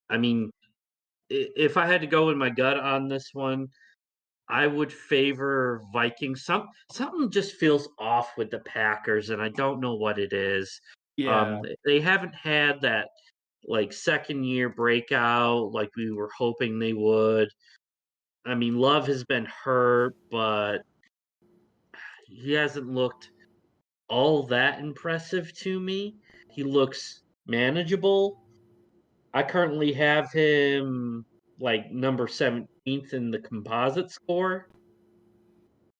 I mean, if I had to go with my gut on this one, I would favor Vikings. Something just feels off with the Packers, and I don't know what it is. Yeah. They haven't had that second year breakout like we were hoping they would. I mean, Love has been hurt, but he hasn't looked all that impressive to me. He looks manageable. I currently have him number 17th in the composite score.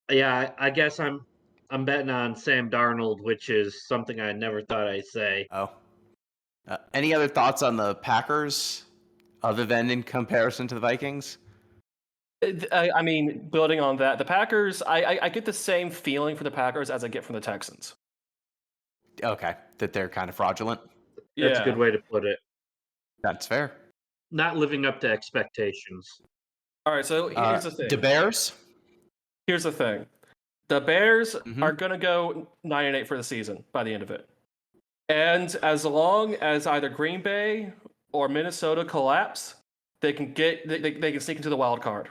Yeah, I guess I'm betting on Sam Darnold, which is something I never thought I'd say. Oh. Any other thoughts on the Packers other than in comparison to the Vikings? I mean, building on that, the Packers, I get the same feeling for the Packers as I get from the Texans. Okay, that they're kind of fraudulent. That's a good way to put it. That's fair. Not living up to expectations. All right, so here's the thing. The Bears? Here's the thing. The Bears Mhm. are going to go 9-8 for the season by the end of it. And as long as either Green Bay or Minnesota collapse, they can they can sneak into the wild card.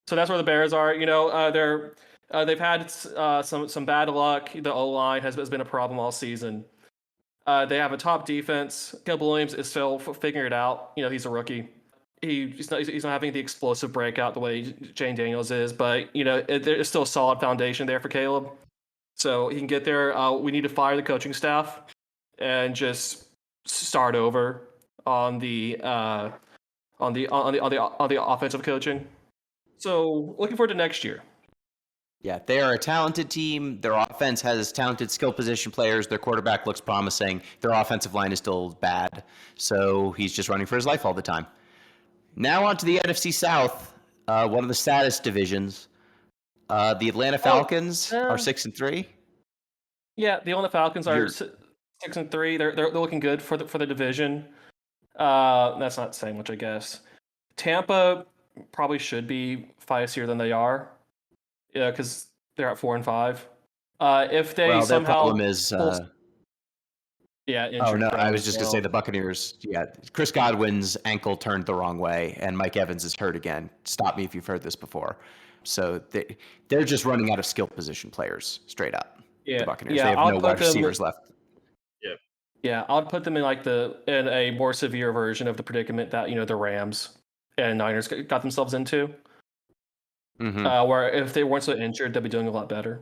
So that's where the Bears are. They've had some bad luck. The O-line has been a problem all season. They have a top defense. Caleb Williams is still figuring it out. He's a rookie. He's not having the explosive breakout the way Jane Daniels is, but there's still a solid foundation there for Caleb. So he can get there. We need to fire the coaching staff and just start over on the offensive coaching. So looking forward to next year. Yeah, they are a talented team. Their offense has talented skill position players. Their quarterback looks promising. Their offensive line is still bad. So he's just running for his life all the time. Now on to the NFC South, one of the saddest divisions. The Atlanta Falcons are 6-3. Yeah, the Atlanta Falcons are 6-3. They're looking good for the division. That's not saying much, I guess. Tampa probably should be feistier than they are. Yeah, because they're at 4-5. If they somehow, their problem is. Injury oh no, I was prone just as gonna say well. the Buccaneers. Yeah, Chris Godwin's ankle turned the wrong way, and Mike Evans is hurt again. Stop me if you've heard this before. So they're just running out of skill position players, straight up. Yeah, The Buccaneers. yeah, They have I'll no put wide them- receivers left. Yeah, I'd put them in in a more severe version of the predicament that the Rams and Niners got themselves into. Mm-hmm. Where if they weren't so injured, they'd be doing a lot better.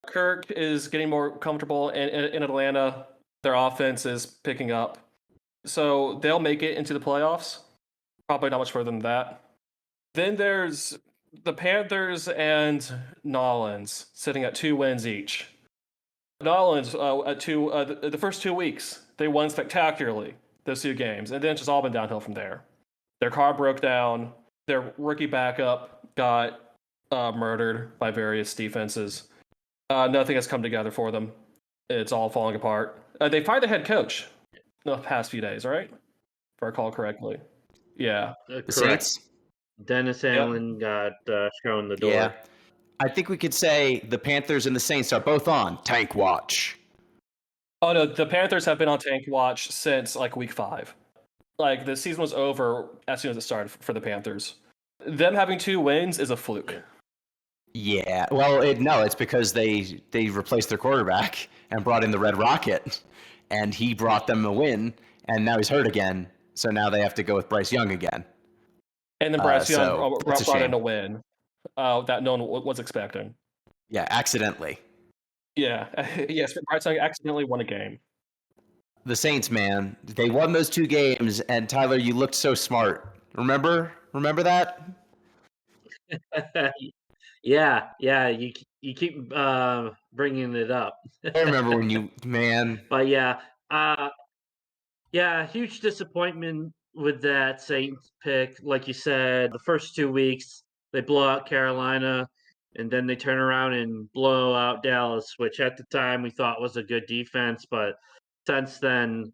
Kirk is getting more comfortable in Atlanta. Their offense is picking up. So they'll make it into the playoffs. Probably not much further than that. Then there's the Panthers and Nolans sitting at 2 wins each. Nolans, the first 2 weeks, they won spectacularly, those 2 games. And then it's just all been downhill from there. Their car broke down. Their rookie backup got murdered by various defenses. Nothing has come together for them. It's all falling apart. They fired the head coach the past few days, right? If I recall correctly. Yeah. The Correct. Saints. Dennis Allen got shown the door. Yeah, I think we could say the Panthers and the Saints are both on tank watch. Oh no, the Panthers have been on tank watch since week 5. The season was over as soon as it started for the Panthers. Them having 2 wins is a fluke. Yeah, well, it's because they replaced their quarterback and brought in the Red Rocket, and he brought them a win, and now he's hurt again, so now they have to go with Bryce Young again. And then Bryce Young so it's a brought in shame. a win that no one was expecting. Yeah, accidentally. Yeah, yes, Bryce Young accidentally won a game. The Saints, man, they won those 2 games, and Tyler, you looked so smart. Remember that? Yeah, you keep bringing it up. I remember when man. But huge disappointment with that Saints pick. Like you said, the first 2 weeks they blow out Carolina, and then they turn around and blow out Dallas, which at the time we thought was a good defense, but since then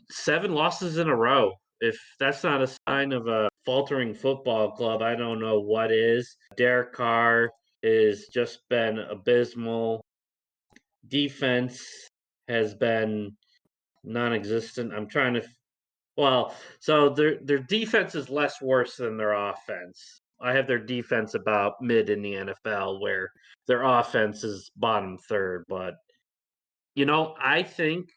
7 losses in a row. If that's not a sign of a faltering football club, I don't know what is. Derek Carr has just been abysmal. Defense has been non-existent. I'm trying to so their defense is less worse than their offense. I have their defense about mid in the NFL, where their offense is bottom third. But I think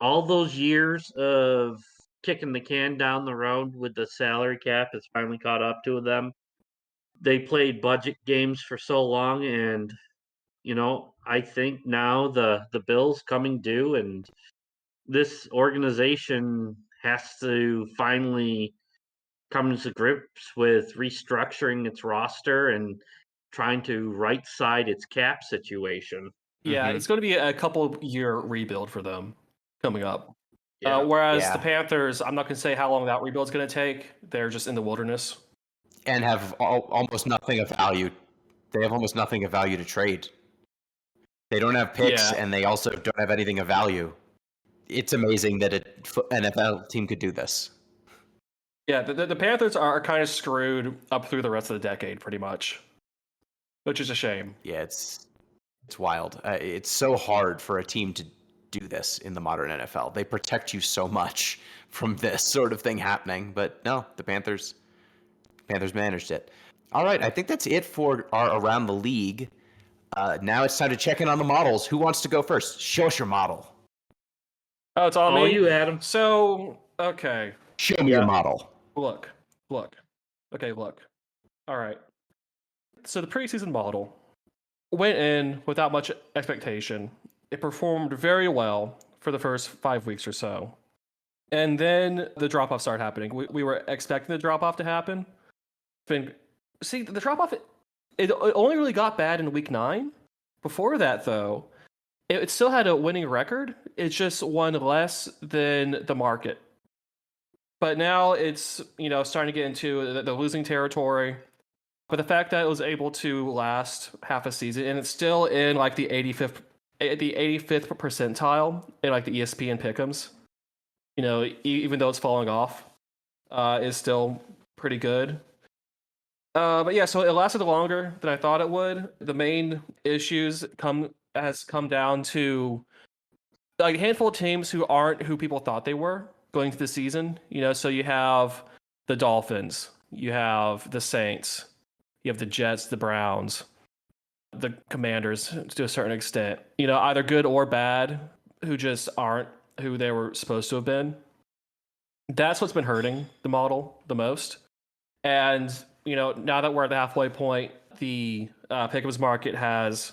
all those years of kicking the can down the road with the salary cap has finally caught up to them. They played budget games for so long, and I think now the bill's coming due, and this organization has to finally come to grips with restructuring its roster and trying to right side its cap situation. Yeah, Mhm. it's going to be a couple year rebuild for them coming up. Yeah. Whereas Yeah. the Panthers, I'm not going to say how long that rebuild's going to take. They're just in the wilderness. And have almost nothing of value. They have almost nothing of value to trade. They don't have picks, Yeah. and they also don't have anything of value. It's amazing that an NFL team could do this. Yeah, the Panthers are kind of screwed up through the rest of the decade, pretty much, which is a shame. Yeah, it's wild. It's so hard for a team to do this in the modern NFL. They protect you so much from this sort of thing happening, but no, the Panthers managed it. All right, I think that's it for our Around the League. Now it's time to check in on the models. Who wants to go first? Show us your model. Oh, it's on All me. you, Adam. So, okay, Show me your Yeah. model. look. Okay, look. All right. So the preseason model went in without much expectation. It performed very well for the first 5 weeks or so. And then the drop off started happening. We were expecting the drop off to happen. See, the drop off, it only really got bad in week 9. Before that, though, it still had a winning record. It's just won less than the market. But now it's, starting to get into the losing territory. But the fact that it was able to last half a season and it's still in like the 85th percentile in like the ESPN pick'ems, even though it's falling off, is still pretty good. But yeah, so it lasted longer than I thought it would. The main issues has come down to like a handful of teams who aren't who people thought they were going into the season. So you have the Dolphins, you have the Saints, you have the Jets, the Browns, the Commanders to a certain extent. Either good or bad, who just aren't who they were supposed to have been. That's what's been hurting the model the most. And now that we're at the halfway point, the Pickham's market has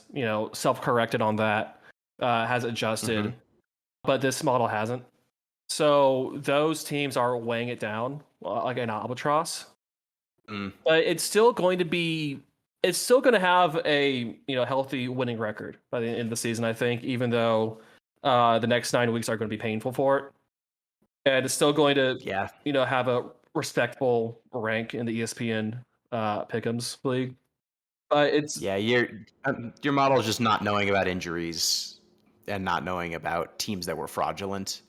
self-corrected on that, has adjusted, but this model hasn't. So those teams are weighing it down like an albatross. But it's still going to have a healthy winning record by the end of the season, I think, even though the next 9 weeks are going to be painful for it. And it's still going to have a respectable rank in the ESPN Pick'ems league. But it's your model is just not knowing about injuries and not knowing about teams that were fraudulent.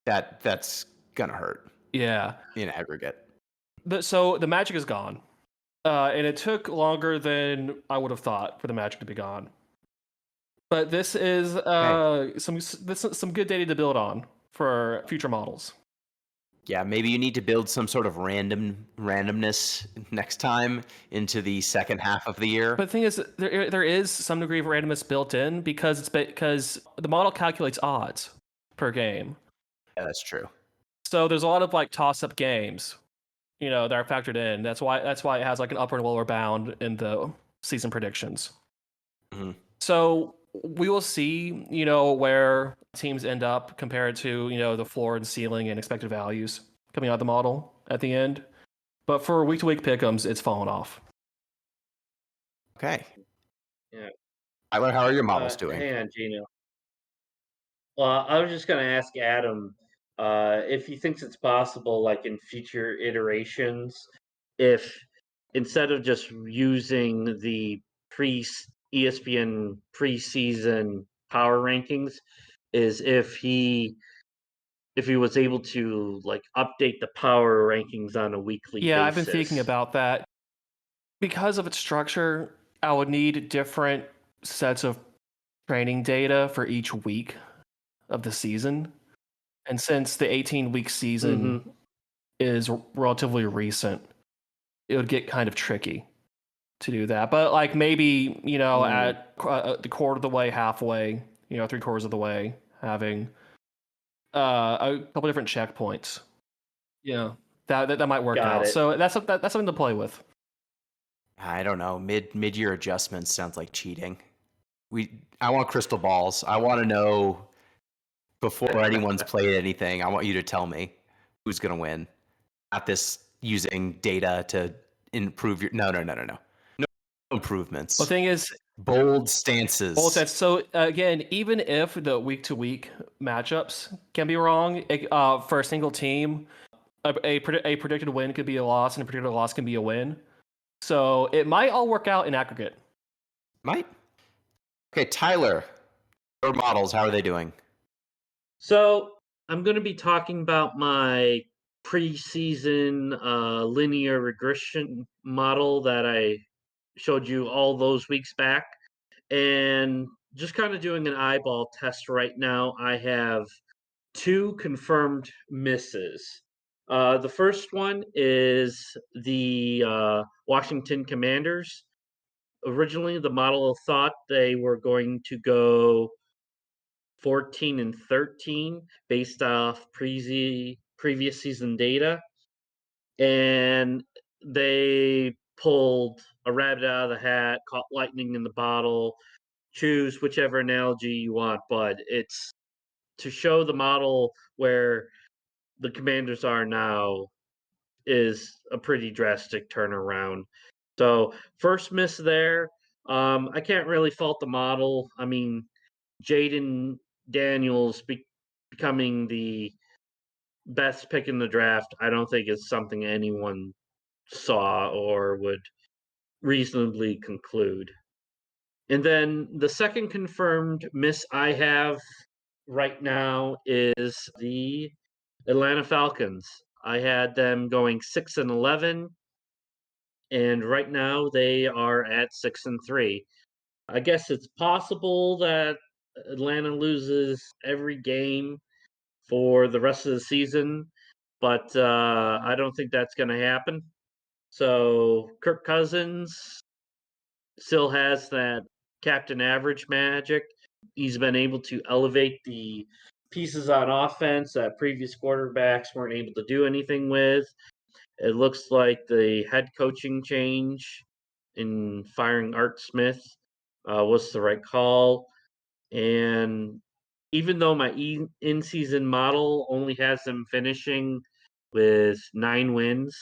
That's gonna hurt. Yeah, in aggregate. So the magic is gone, and it took longer than I would have thought for the magic to be gone. But this is some good data to build on for future models. Yeah, maybe you need to build some sort of randomness next time into the second half of the year. But the thing is, there is some degree of randomness built in because the model calculates odds per game. Yeah, that's true. So there's a lot of like toss-up games, that are factored in. That's why it has like an upper and lower bound in the season predictions. So we will see, where teams end up compared to, the floor and ceiling and expected values coming out of the model at the end. But for week-to-week pick'ems, it's fallen off. Okay. Yeah. Tyler, how are your models doing? Hang on, Gino. Well, I was just going to ask Adam if he thinks it's possible, like in future iterations, if instead of just using the ESPN preseason power rankings, is if he was able to like update the power rankings on a weekly basis. Yeah, I've been thinking about that. Because of its structure, I would need different sets of training data for each week of the season. And since the 18-week season is relatively recent, it would get kind of tricky to do that. But like maybe, at the quarter of the way, halfway, 3/4 of the way, having a couple different checkpoints. Yeah, that might work out. So that's something to play with. I don't know. Mid-year adjustments sounds like cheating. I want crystal balls. I want to know before anyone's played anything. I want you to tell me who's going to win. Not this using data to improve your. No improvements. The thing is, bold stances. So again, even if the week-to-week matchups can be wrong for a single team, a predicted win could be a loss, and a predicted loss can be a win. So it might all work out in aggregate. Might. Okay, Tyler, your models, how are they doing? So I'm going to be talking about my preseason linear regression model that I showed you all those weeks back. And just kind of doing an eyeball test right now, I have 2 confirmed misses. The first one is the Washington Commanders. Originally, the model thought they were going to go 14-13 based off previous season data, and they pulled a rabbit out of the hat, caught lightning in the bottle. Choose whichever analogy you want, but it's to show the model where the Commanders are now is a pretty drastic turnaround. So first miss there. I can't really fault the model. I mean, Jaden Daniels becoming the best pick in the draft, I don't think is something anyone saw or would reasonably conclude. And then the second confirmed miss I have right now is the Atlanta Falcons. I had them going 6-11, and right now they are at 6-3. I guess it's possible that Atlanta loses every game for the rest of the season, but I don't think that's going to happen. So Kirk Cousins still has that captain average magic. He's been able to elevate the pieces on offense that previous quarterbacks weren't able to do anything with. It looks like the head coaching change in firing Art Smith was the right call. And even though my in-season model only has them finishing with 9 wins,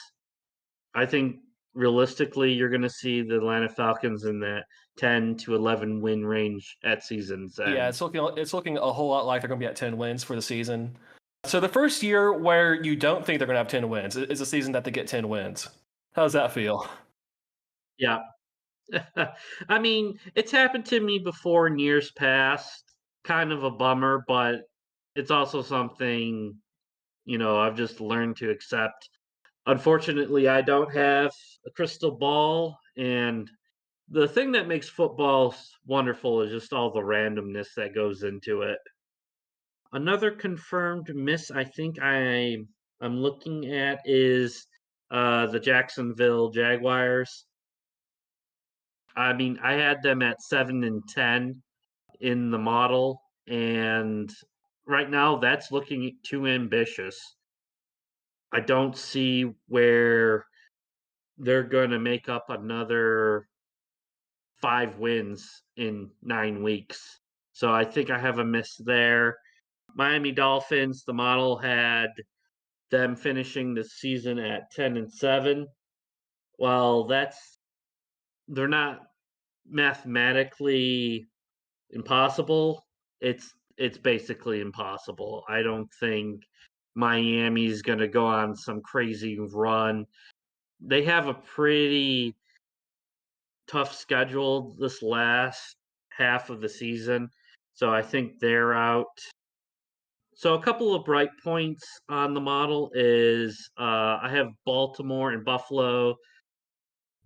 I think realistically you're going to see the Atlanta Falcons in that 10 to 11 win range at season's end. Yeah, it's looking a whole lot like they're going to be at 10 wins for the season. So the first year where you don't think they're going to have 10 wins is a season that they get 10 wins. How does that feel? Yeah. I mean, it's happened to me before in years past. Kind of a bummer, but it's also something, I've just learned to accept. Unfortunately, I don't have a crystal ball, and the thing that makes football wonderful is just all the randomness that goes into it. Another confirmed miss I think I'm looking at is the Jacksonville Jaguars. I mean, I had them at 7-10 in the model, and right now that's looking too ambitious. I don't see where they're going to make up another 5 wins in 9 weeks. So I think I have a miss there. Miami Dolphins, the model had them finishing the season at 10-7. Well, they're not mathematically impossible. It's basically impossible. I don't think Miami's going to go on some crazy run. They have a pretty tough schedule this last half of the season, so I think they're out. So a couple of bright points on the model is I have Baltimore and Buffalo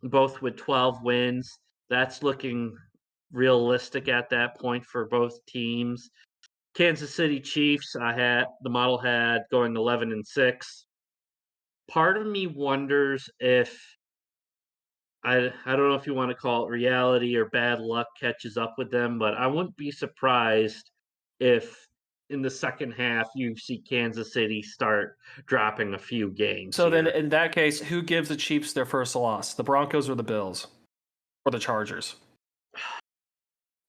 both with 12 wins. That's looking realistic at that point for both teams. Kansas City Chiefs, the model had going 11-6. Part of me wonders if I don't know if you want to call it reality or bad luck catches up with them, but I wouldn't be surprised if in the second half you see Kansas City start dropping a few games. So then here. in that case, who gives the Chiefs their first loss? The Broncos or the Bills? Or the Chargers?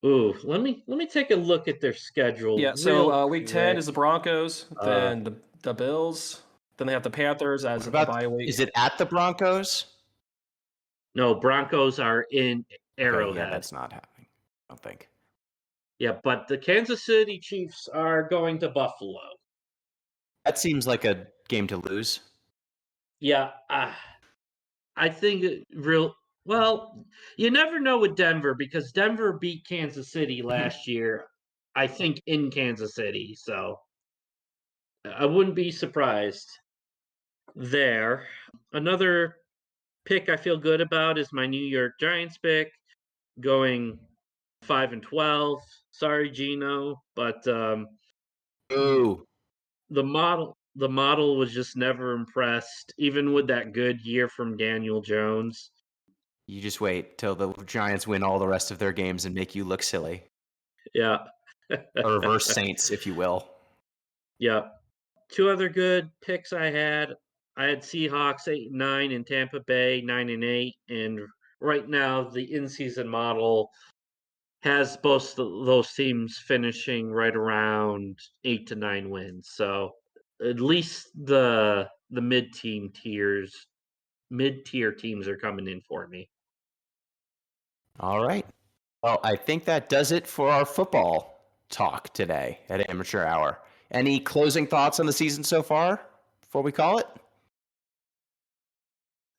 Ooh, let me take a look at their schedule. Yeah, so week 10 is the Broncos, Uh, then the Bills, then they have the Panthers as a About, bye week. is it at the Broncos? No, Broncos are in Arrowhead. Okay, yeah, that's not happening. I don't think. Yeah, but the Kansas City Chiefs are going to Buffalo. That seems like a game to lose. Yeah, I think well, you never know with Denver because Denver beat Kansas City last year, I think in Kansas City, so I wouldn't be surprised there. Another pick I feel good about is my New York Giants pick going 5-12. Sorry, Gino, but Ooh. the model was just never impressed, even with that good year from Daniel Jones. You just wait till the Giants win all the rest of their games and make you look silly. Yeah. A reverse Saints, if you will. Yep. Two other good picks I had. I had Seahawks 8-9 and Tampa Bay 9-8, and right now the in-season model has both those teams finishing right around 8 to 9 wins. So at least the mid-tier teams are coming in for me. All right. Well, I think that does it for our football talk today at Amateur Hour. Any closing thoughts on the season so far before we call it?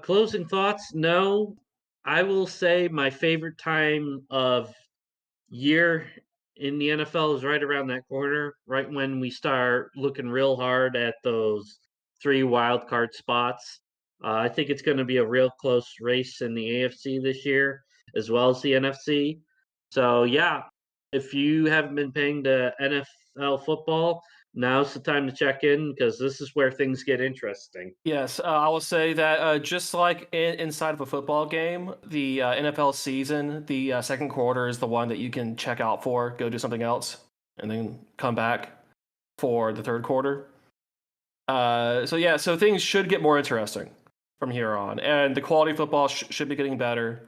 Closing thoughts? No. I will say my favorite time of year in the NFL is right around that corner, right when we start looking real hard at those 3 wild card spots. I think it's going to be a real close race in the AFC this year, as well as the NFC. So yeah, if you haven't been paying to NFL football, now's the time to check in because this is where things get interesting. Yes, I will say that just like inside of a football game, the NFL season, the second quarter is the one that you can check out for, go do something else, and then come back for the third quarter. So things should get more interesting from here on, and the quality of football should be getting better.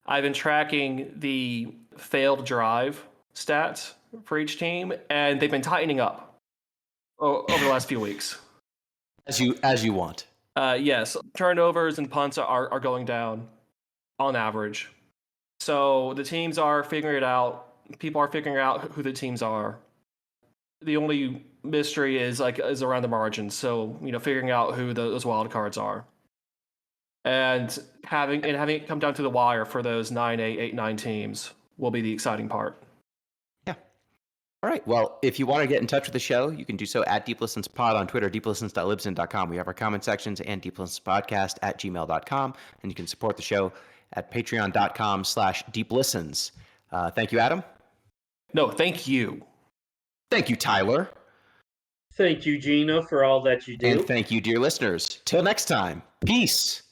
I've been tracking the failed drive stats for each team, and they've been tightening up over the last few weeks. As you want. Yes, turnovers and punts are going down on average. So the teams are figuring it out. People are figuring out who the teams are. The only mystery is around the margins. So figuring out who those wild cards are, and having it come down to the wire for those 9-8, 8-9 teams will be the exciting part. All right. Well, if you want to get in touch with the show, you can do so at Deep Listens Pod on Twitter, deeplistens.libsyn.com. We have our comment sections and deeplistenspodcast at gmail.com. And you can support the show at patreon.com/deeplistens. Thank you, Adam. No, thank you. Thank you, Tyler. Thank you, Gino, for all that you do. And thank you, dear listeners. Till next time. Peace.